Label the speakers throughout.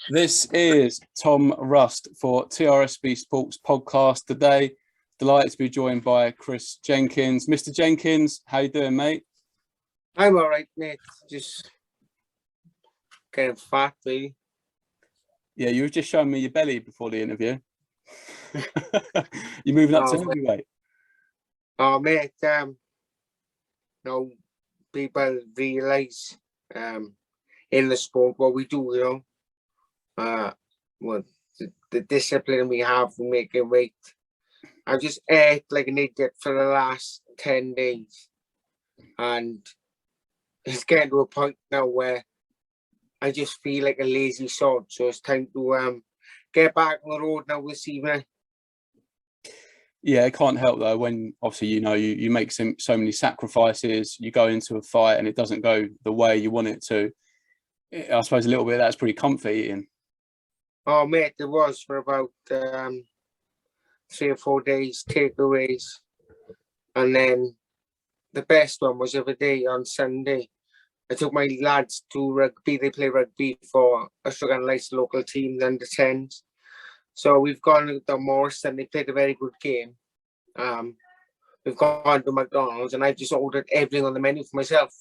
Speaker 1: This is Tom Rust for TRSB Sports Podcast today. Delighted to be joined by Chris Jenkins. Mr. Jenkins, how you doing, mate?
Speaker 2: I'm all right, mate. Just kind of fat, really.
Speaker 1: Yeah, you were just showing me your belly before the interview. You're moving up to heavyweight.
Speaker 2: Oh, mate, no, people realise in the sport what we do, well, the discipline we have for making weight. I just ate like an idiot for the last 10 days. And it's getting to a point now where I just feel like a lazy sod. So it's time to get back on the road now this evening.
Speaker 1: Yeah, it can't help though when obviously you make so many sacrifices, you go into a fight and it doesn't go the way you want it to. I suppose a little bit of that's pretty comfy eating.
Speaker 2: Oh mate, it was for about 3 or 4 days, takeaways. And then the best one was the other day on Sunday. I took my lads to rugby. They play rugby for a Sugar and Lice local team, the under 10s. So we've gone to Morris and they played a very good game. We've gone to McDonald's and I've just ordered everything on the menu for myself.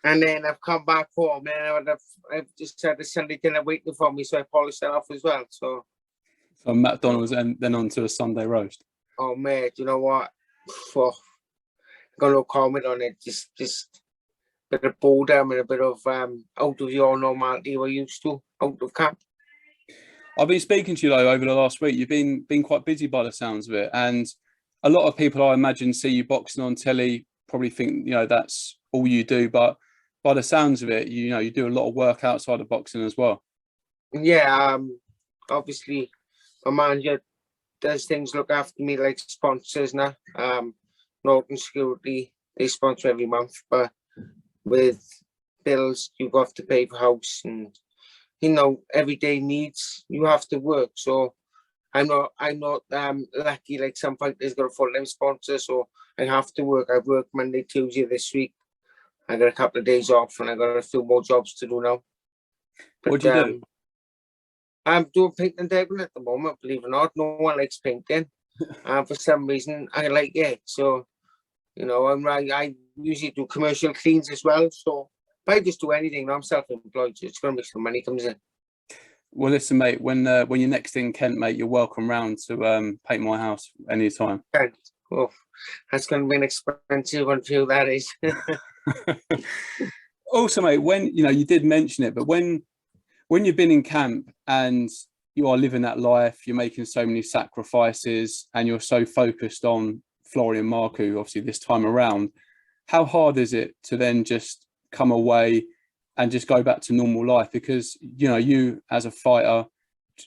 Speaker 2: And then I've come back home and I've just had the Sunday dinner waiting for me, so I polished that off as well. So
Speaker 1: McDonald's and then on to a Sunday roast.
Speaker 2: Oh mate, you know what? Got no comment on it. Just a bit of boredom and a bit of out of your normality we're used to, out of camp.
Speaker 1: I've been speaking to you though over the last week. You've been quite busy by the sounds of it, and a lot of people I imagine see you boxing on telly, probably think that's all you do. But by the sounds of it, you do a lot of work outside of boxing as well.
Speaker 2: Yeah, obviously, my manager does things look after me like sponsors now. Norton Security, they sponsor every month, but with bills you have to pay for house and everyday needs, you have to work. So I'm not lucky like some fighters got a full-time sponsor, so I have to work. I've worked Monday, Tuesday this week. I got a couple of days off and I got a few more jobs to do now.
Speaker 1: What do you do?
Speaker 2: I'm doing painting and decorating at the moment, believe it or not. No one likes painting. For some reason I like it. So, I usually do commercial cleans as well. So if I just do anything, I'm self-employed, so it's going to make some money comes in.
Speaker 1: Well, listen, mate, when you're next in Kent, mate, you're welcome round to paint my house anytime.
Speaker 2: Kent. Oh, that's going to be an expensive one for you, that is.
Speaker 1: Also, mate, when you did mention it, but when you've been in camp and you are living that life, you're making so many sacrifices and you're so focused on Florian Marku, obviously this time around, how hard is it to then just come away and just go back to normal life? Because, you as a fighter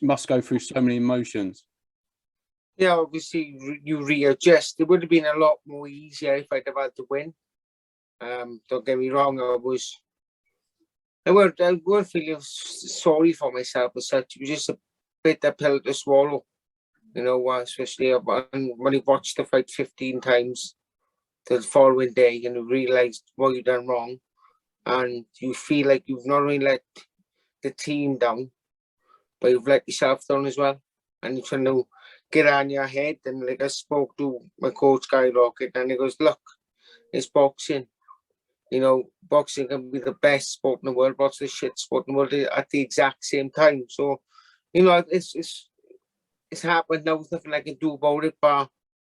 Speaker 1: must go through so many emotions.
Speaker 2: Yeah, obviously you readjust. It would have been a lot more easier if I'd have had to win. Don't get me wrong, I weren't feeling sorry for myself as such. It was just a bitter pill to swallow, especially when you watched the fight 15 times the following day and you realised what you've done wrong, and you feel like you've not only let the team down, but you've let yourself down as well. And you're trying to get on your head. And like I spoke to my coach, Guy Rocket, and he goes, look, it's boxing. Boxing can be the best sport in the world, but it's the shit sport in the world at the exact same time. So, it's happened now. There's nothing I can do about it, but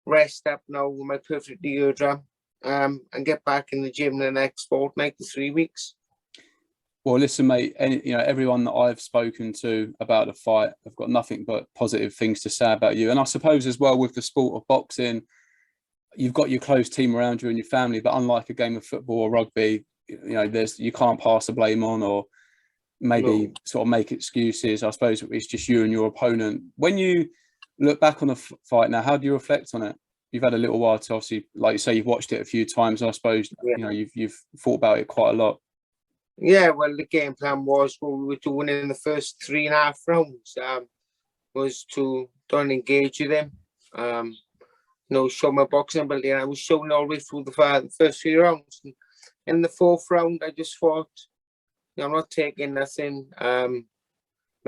Speaker 2: rest up now with my perfect eardrum, and get back in the gym in the next fortnight to 3 weeks.
Speaker 1: Well, listen, mate, everyone that I've spoken to about the fight, I've got nothing but positive things to say about you. And I suppose as well with the sport of boxing, you've got your close team around you and your family, but unlike a game of football or rugby, you can't pass the blame on or maybe sort of make excuses. I suppose it's just you and your opponent. When you look back on the fight now, how do you reflect on it? You've had a little while to obviously, like you say, you've watched it a few times. I suppose you've thought about it quite a lot.
Speaker 2: Yeah, well, the game plan was what we were doing in the first 3.5 rounds was to don't engage with them. Show my boxing ability, and I was showing all the way through the first 3 rounds. And in the 4th round, I just thought, I'm not taking nothing.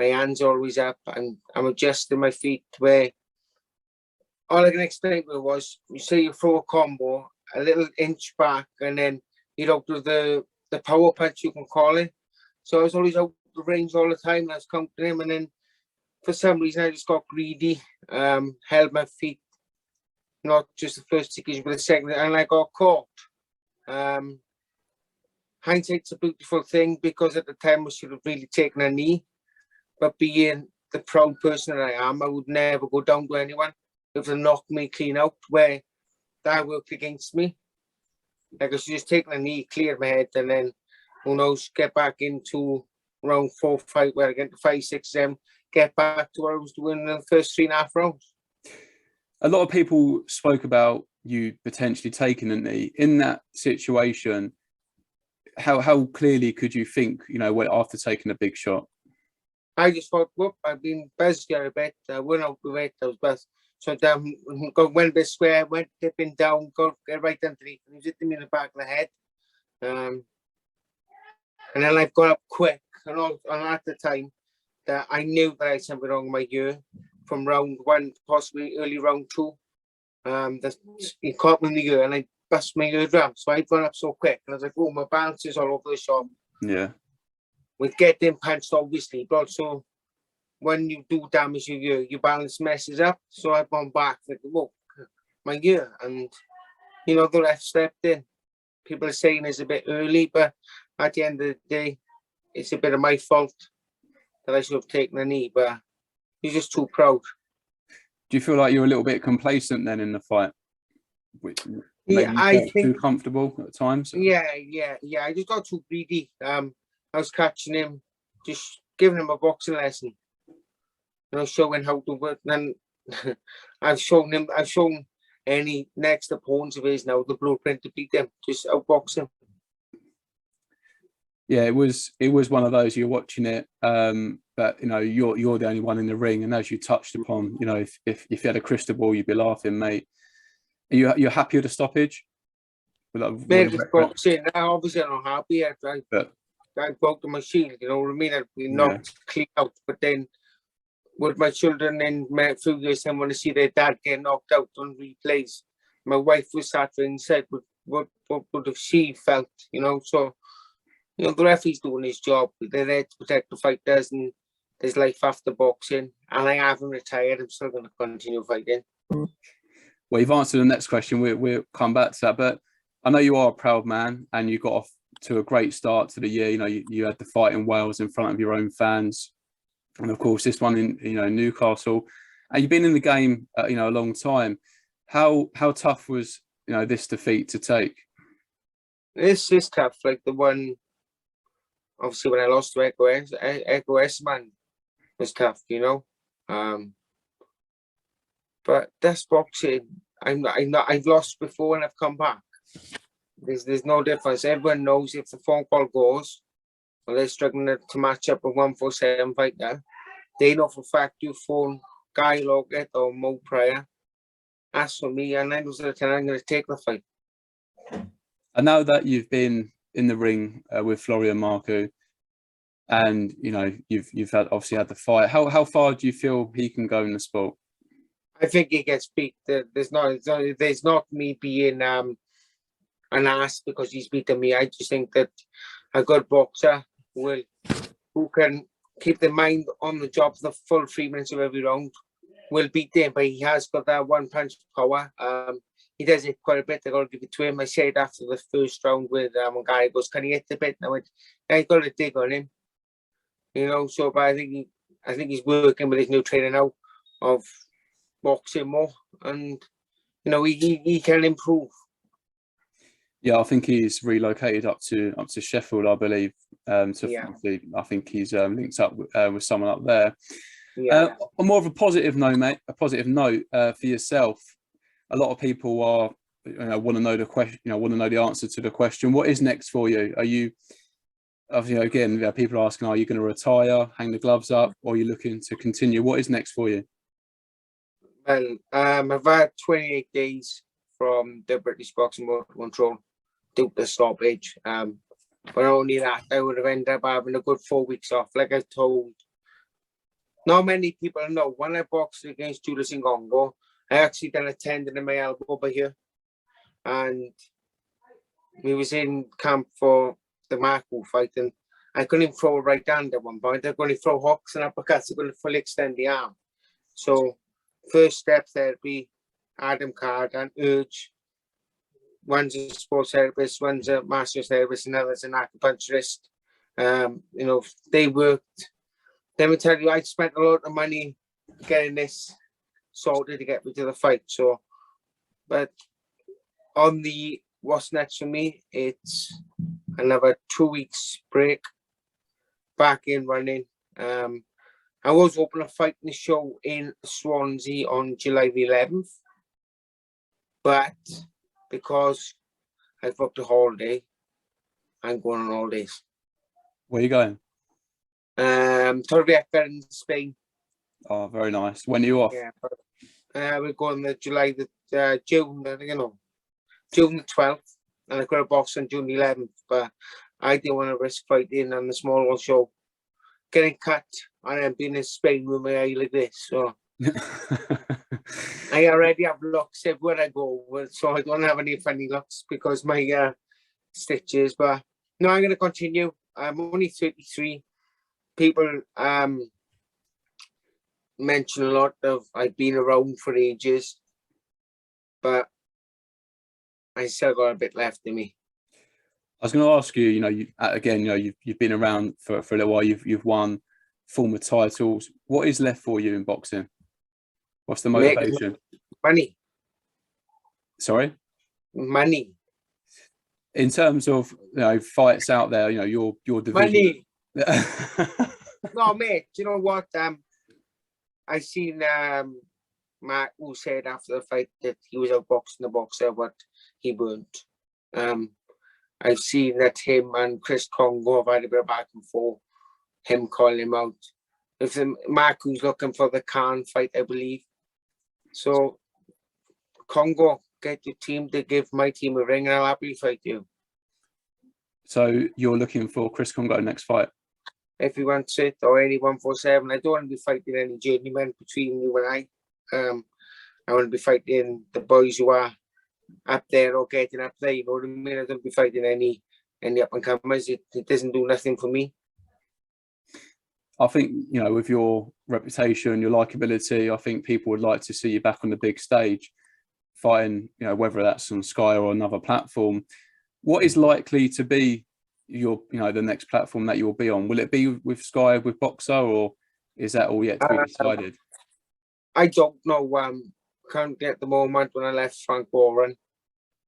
Speaker 2: my hands are always up, and I'm adjusting my feet where all I can explain to her was, you say you throw a combo, a little inch back, and then you'd out with the power punch, you can call it. So I was always out the range all the time, and I was counting him, and then for some reason I just got greedy, held my feet, not just the first occasion, but the second, and I got caught. Hindsight's a beautiful thing, because at the time I should have really taken a knee, but being the proud person that I am, I would never go down to anyone if they knocked me clean out, where that worked against me. Like, I should just take a knee, clear my head, and then, who knows, get back into round 4, 5, where I get to 5, 6, 7, get back to what I was doing in the first 3.5 rounds.
Speaker 1: A lot of people spoke about you potentially taking a knee. In that situation, how clearly could you think, after taking a big shot?
Speaker 2: I just thought, whoop, I've been busy a bit. I went out the way, I was best. So went a bit square, went dipping down, get right underneath, and he was hitting me in the back of the head. And then I've gone up quick, and at the time that I knew that I had something wrong with my ear from round 1, possibly early round 2. He caught me in the ear, and I bust my eardrum. So I'd gone up so quick, and I was like, oh, my balance is all over the shop.
Speaker 1: Yeah.
Speaker 2: With getting punched, obviously, but also when you do damage your ear, your balance messes up. So I've gone back, like, whoa, my ear. And, the ref stepped in. People are saying it's a bit early, but at the end of the day, it's a bit of my fault that I should have taken a knee, but he's just too proud.
Speaker 1: Do you feel like you're a little bit complacent then in the fight?
Speaker 2: Yeah, I think
Speaker 1: too comfortable at times.
Speaker 2: Yeah. I just got too greedy. I was catching him, just giving him a boxing lesson, showing how to work. And I've shown any next opponents of his now the blueprint to beat them, just outbox him.
Speaker 1: Yeah, it was one of those, you're watching it, but you're the only one in the ring, and as you touched upon, if you had a crystal ball, you'd be laughing, mate. You're happy with the stoppage?
Speaker 2: Mate, with boxing, obviously I'm not happy. I broke my shield, you know what I mean? I'd be knocked clean out, but then with my children in a few years, I want to see their dad get knocked out on replays. My wife was sat there and said, what would have she felt, So, the referee's doing his job. They're there to protect the fighters, and there's life after boxing. And I haven't retired. I'm still going to continue fighting.
Speaker 1: Well, you've answered the next question. We'll come back to that. But I know you are a proud man, and you got off to a great start to the year. You had the fight in Wales in front of your own fans. And of course, this one in Newcastle. And you've been in the game, a long time. How tough was this defeat to take?
Speaker 2: This is tough. Like the one, obviously, when I lost to Echo S man was tough, But that's boxing. I've lost before and I've come back. There's no difference. Everyone knows if the phone call goes, or they're struggling to match up a 147 fighter, they know for a fact you phone Guy Lockett or Mo Pryor, ask for me, and 9 out of 10 I'm going to take the fight.
Speaker 1: I know that you've been in the ring with Florian Marku, and you've obviously had the fight. How far do you feel he can go in the sport?
Speaker 2: I think he gets beat. There's not me being an ass because he's beaten me. I just think that a good boxer who can keep the mind on the job for the full 3 minutes of every round will beat him. But he has got that one punch power. He does it quite a bit. I got to give it to him. I said after the first round with one guy goes, "Can he hit the bit?" And I went, "I got to dig on him." So but I think he's working with his new trainer now of boxing more, and he can improve.
Speaker 1: Yeah, I think he's relocated up to Sheffield, I believe. I think he's linked up with someone up there.
Speaker 2: Yeah.
Speaker 1: On more of a positive note, mate. A positive note for yourself. A lot of people are want to know the question. Want to know the answer to the question. What is next for you? Are you? Again, people are asking, are you going to retire, hang the gloves up, or are you looking to continue? What is next for you?
Speaker 2: Well, I've had 28 days from the British Boxing Motor Control due to the stoppage. But not only that, I would have ended up having a good 4 weeks off. Like I told Not many people know. When I boxed against Judas Ngongo, I actually done a tendon in my elbow over here. And we was in camp for the Marku fight, and I couldn't even throw a right hand at one point. I could only throw hooks and uppercuts. I couldn't fully extend the arm. So first step therapy, Adam Card and Urge. One's a sports therapist, one's a massage therapist, and another's an acupuncturist. You know, they worked. Let me tell you, I spent a lot of money getting this sorted to get me to the fight. So, but on the what's next for me, it's another 2 weeks break, back in running. I was hoping to fight in the show in Swansea on July the 11th, but because I've booked a holiday, I'm going on holidays.
Speaker 1: Where are you going?
Speaker 2: Torrevieja in Spain.
Speaker 1: Oh, very nice. When are you off?
Speaker 2: Yeah, we're going the July the June, you know, June the 12th, and I've got a box on June the 11th. But I didn't want to risk fighting on the small one show, getting cut, and then being in Spain with my eye like this. So I already have looks everywhere I go, so I don't have any funny looks because my stitches. But no, I'm going to continue. I'm only 33. People mention a lot of I've been around for ages, but I still got a bit left in me.
Speaker 1: I was going to ask you, you know, again, you know, you've been around for a little while. You've won former titles. What is left for you in boxing? What's the motivation?
Speaker 2: Money.
Speaker 1: Sorry?
Speaker 2: Money.
Speaker 1: In terms of, you know, fights out there, you know, your division.
Speaker 2: Money. No, mate, you know what? I seen Matt who said after the fight that he was outboxing the boxer, but he weren't. I've seen that him and Chris Congo have had a bit of back and forth, him calling him out. If Marku's looking for the Khan fight, I believe. So, Congo, get your team to give my team a ring and I'll happily fight you.
Speaker 1: So, you're looking for Chris Congo next fight?
Speaker 2: If he wants it, or any 147. I don't want to be fighting any journeymen between you and I want to be fighting the boys who are up there or getting up there. You know what I mean? I don't be fighting any up and comers. It doesn't do nothing for me.
Speaker 1: I think, you know, with your reputation, your likability, I think people would like to see you back on the big stage, fighting, you know, whether that's on Sky or another platform. What is likely to be your, you know, the next platform that you'll be on? Will it be with Sky, with Boxer, or is that all yet to be decided?
Speaker 2: I don't know. Currently at the moment, when I left Frank Warren,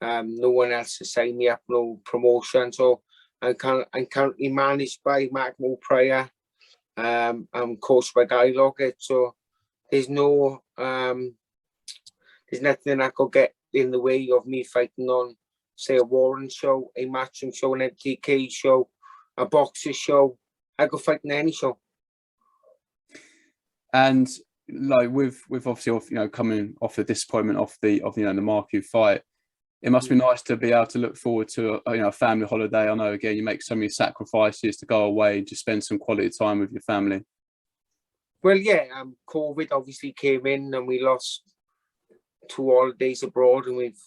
Speaker 2: no one else has signed me up, no promotion. So I'm currently managed by Mark Mo Pryor. I'm coached by Guy Lockett. So there's no there's nothing that could get in the way of me fighting on, say, a Warren show, a matchroom show, an MTK show, a boxer show. I could fight in any show.
Speaker 1: And like with obviously, you know, coming off the disappointment of you know, the Marku fight, it must be nice to be able to look forward to a, you know, a family holiday. I know, again, you make so many sacrifices to go away and just spend some quality time with your family.
Speaker 2: Well, yeah, COVID obviously came in and we lost 2 holidays abroad, and we've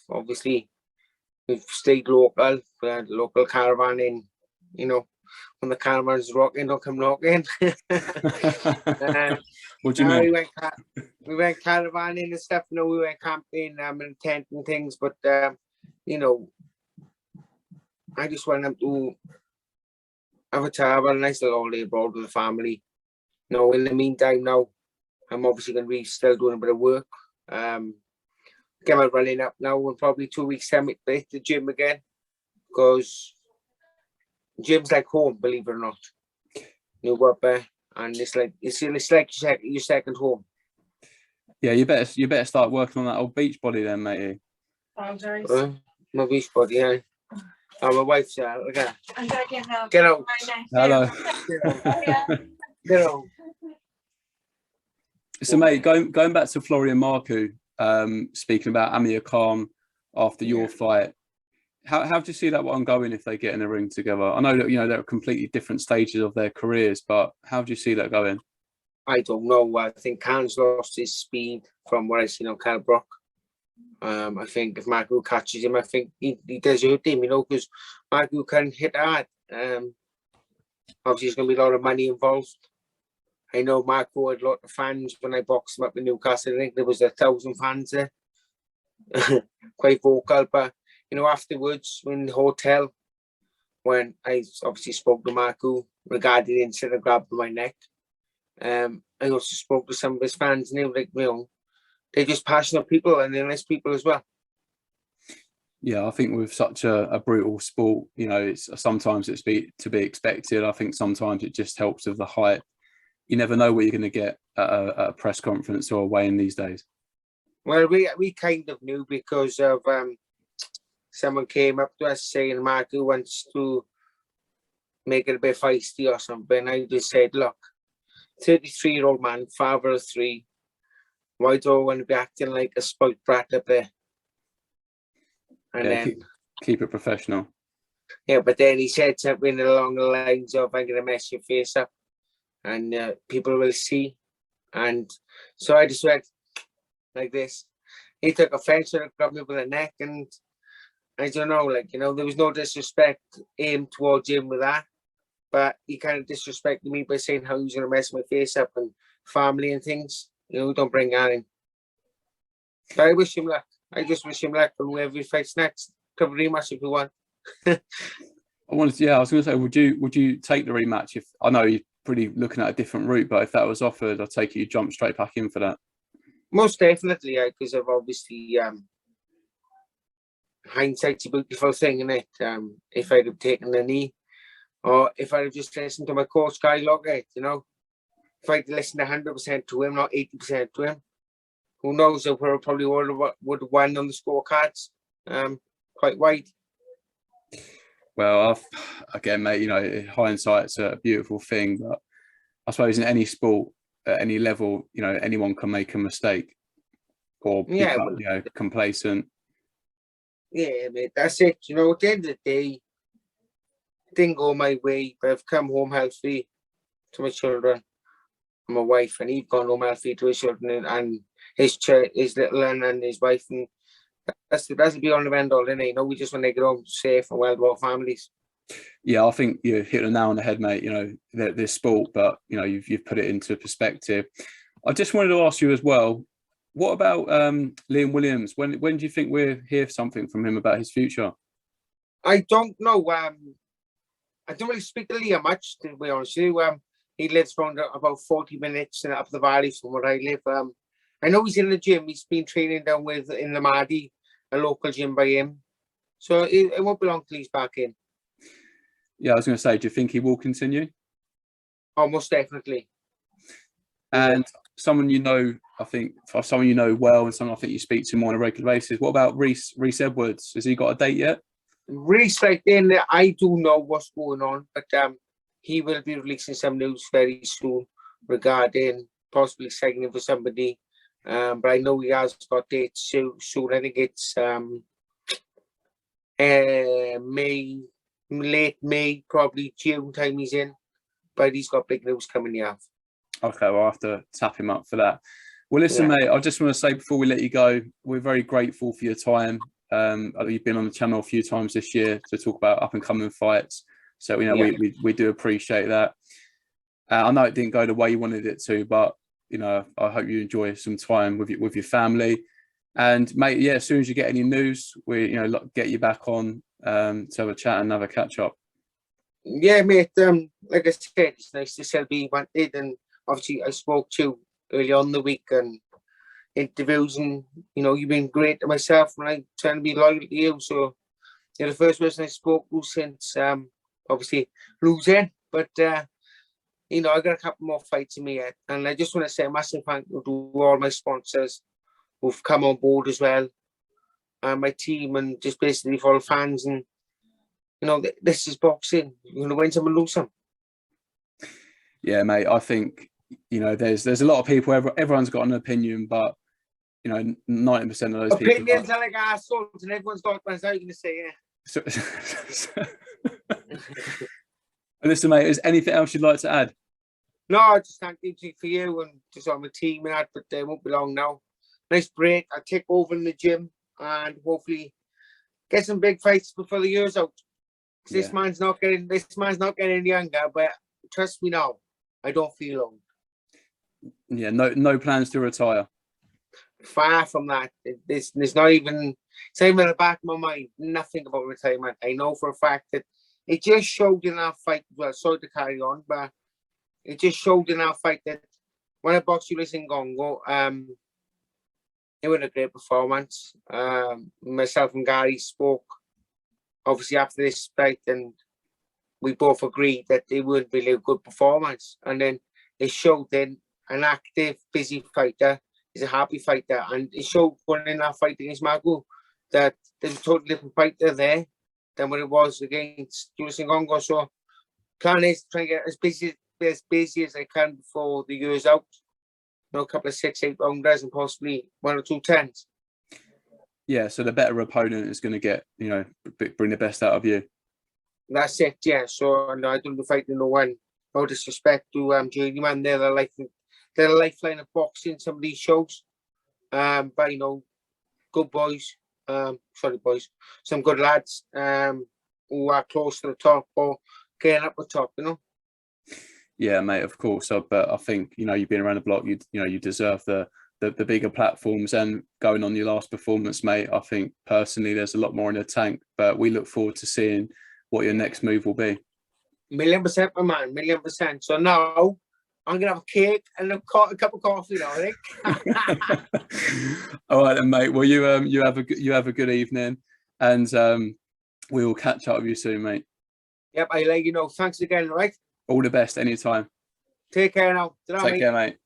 Speaker 2: stayed local. We had local caravan in, you know, when the caravan's rocking, don't come knocking.
Speaker 1: What do you mean?
Speaker 2: We went caravanning and stuff. You know, we went camping and tent and things. But you know, I just want them to have a nice little holiday abroad with the family. You know, in the meantime, now I'm obviously going to be still doing a bit of work. Get my running up now, and probably 2 weeks time to hit the gym again, because gym's like home, believe it or not. You go up there, and it's like your second home.
Speaker 1: Yeah, you better start working on that old beach body then, matey.
Speaker 2: My beach body, yeah. Oh, my wife's out. Okay. Get out.
Speaker 1: Hello.
Speaker 2: Get out.
Speaker 1: So, mate, going back to Florian Marku, speaking about Amir Khan after your fight, how do you see that one going if they get in a ring together? I know that, you know, they're at completely different stages of their careers, but how do you see that going?
Speaker 2: I don't know. I think Khan's lost his speed from what I've seen on Calbrook. I think if Marku catches him, I think he does hurt him, because Marku can hit hard. Obviously, there's going to be a lot of money involved. I know Marku had a lot of fans when I boxed him up in Newcastle. I think there was 1,000 fans there. Quite vocal, but afterwards in the hotel, when I obviously spoke to Marku regarding the incident, grabbed my neck. I also spoke to some of his fans, and they were like, they're just passionate people and they're nice people as well.
Speaker 1: Yeah, I think with such a brutal sport, it's sometimes to be expected. I think sometimes it just helps with the hype. You never know what you're going to get at a press conference or away in these days.
Speaker 2: Well, we kind of knew because of someone came up to us saying Marku wants to make it a bit feisty or something. I just said, look, 33-year-old man, father of 3. Why do I want to be acting like a spoilt brat up there? And then
Speaker 1: keep it professional.
Speaker 2: Yeah, but then he said something along the lines of, I'm going to mess your face up and people will see. And so I just went like this. He took offense and grabbed me by the neck, and I don't know, there was no disrespect aimed towards him with that, but he kind of disrespected me by saying how he was going to mess my face up and family and things. Don't bring that in. But I wish him luck. I just wish him luck on whoever he fights next. Could rematch if you want.
Speaker 1: I was going to say, would you take the rematch? If I know you're pretty looking at a different route, but if that was offered, I take it you jump straight back in for that.
Speaker 2: Most definitely, because of obviously hindsight's a beautiful thing, isn't it? If I'd have taken the knee, or if I'd have just listened to my coach, Guy Lockett, if I'd listened 100% to him, not 80% to him, who knows if we probably would have won on the scorecards quite wide.
Speaker 1: Well, again, mate, hindsight's a beautiful thing, but I suppose in any sport, at any level, anyone can make a mistake or become, complacent.
Speaker 2: Yeah, mate, that's it. At the end of the day, it didn't go my way, but I've come home healthy to my children and my wife, and he's gone home healthy to his children and his little one and his wife, and that's the beyond the end all, isn't it? We just want to get home safe and well to our families.
Speaker 1: Yeah, I think you hit the nail on the head, mate. There's sport, but you've put it into perspective. I just wanted to ask you as well, what about Liam Williams? When do you think we'll hear something from him about his future?
Speaker 2: I don't know. I don't really speak to Liam much, to be honest with you. He lives around about 40 minutes up the valley from where I live. I know he's in the gym. He's been training down in the Mahdi, a local gym by him. So it won't be long till he's back in.
Speaker 1: Yeah, I was going to say, do you think he will continue?
Speaker 2: Oh, most definitely.
Speaker 1: And someone I think for someone well, and someone I think you speak to more on a regular basis. What about Reese Edwards? Has he got a date yet?
Speaker 2: Reese, I do know what's going on, but he will be releasing some news very soon regarding possibly signing for somebody. But I know he has got dates soon. I think it's May, late May, probably June time he's in. But he's got big news coming up.
Speaker 1: Okay, well, I'll have to tap him up for that. Well, listen, mate, I just want to say before we let you go, we're very grateful for your time. You've been on the channel a few times this year to talk about up and coming fights. So, we do appreciate that. I know it didn't go the way you wanted it to, but, I hope you enjoy some time with your family. And, mate, as soon as you get any news, we, get you back on to have a chat and have a catch up.
Speaker 2: Yeah, mate. Like I said, it's nice to still be wanted, and obviously I spoke to you early on the week and interviews, and you've been great to myself, and I'm trying to be loyal to you. So you're the first person I spoke to since obviously losing, but I got a couple more fights in me yet, and I just want to say a massive thank you to all my sponsors who've come on board as well, and my team, and just basically for all the fans. And this is boxing. You're going to win some and lose some.
Speaker 1: Yeah, mate. I think there's a lot of people. Everyone's got an opinion, but 90% of those
Speaker 2: opinions are like assholes, and everyone's got one. How are you going to say?
Speaker 1: Listen, mate. Is anything else you'd like to add?
Speaker 2: No, I just thank you for you and just on the team and that, but they won't be long now. Nice break. I'll take over in the gym and hopefully get some big fights before the year's out.
Speaker 1: Yeah.
Speaker 2: This man's not getting any younger, but trust me now, I don't feel old.
Speaker 1: Yeah, no plans to retire.
Speaker 2: Far from that. There's not even, it's not even in the back of my mind, nothing about retirement. I know for a fact that it just showed in our fight. Well, sorry to carry on, but it just showed in our fight that when I boxed you in Gongo, it was a great performance. Myself and Gary spoke obviously after this fight, and we both agreed that it would really a good performance. And then it showed then an active, busy fighter is a happy fighter, and it showed going in that fight against Marku that there's a totally different fighter there than what it was against Julius Ngongo. So plan is to try and get as busy as I can before the year's out. You know, a couple of 6-8 rounders and possibly 1 or 2 10s.
Speaker 1: Yeah, so the better opponent is going to get, you know, bring the best out of you.
Speaker 2: That's it, yeah. So no, I don't fight no one. No disrespect to Journeyman. They're the lifeline of boxing, some of these shows. But you know, good boys. Sorry boys, some good lads who are close to the top or getting up the top, you know.
Speaker 1: Yeah, mate, of course. But I think, you know, you've been around the block, you deserve the bigger platforms, and going on your last performance, mate, I think personally there's a lot more in the tank, but we look forward to seeing what your next move will be.
Speaker 2: 1,000,000%, my man, 1,000,000%. So now I'm gonna have a cake and a cup of coffee now, I think.
Speaker 1: All right then, mate. Well, you have a good evening, and we will catch up with you soon, mate.
Speaker 2: Yep, I let you know. Thanks again, right?
Speaker 1: All the best anytime.
Speaker 2: Take care now.
Speaker 1: Take care, mate.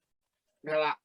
Speaker 2: Ta-ra.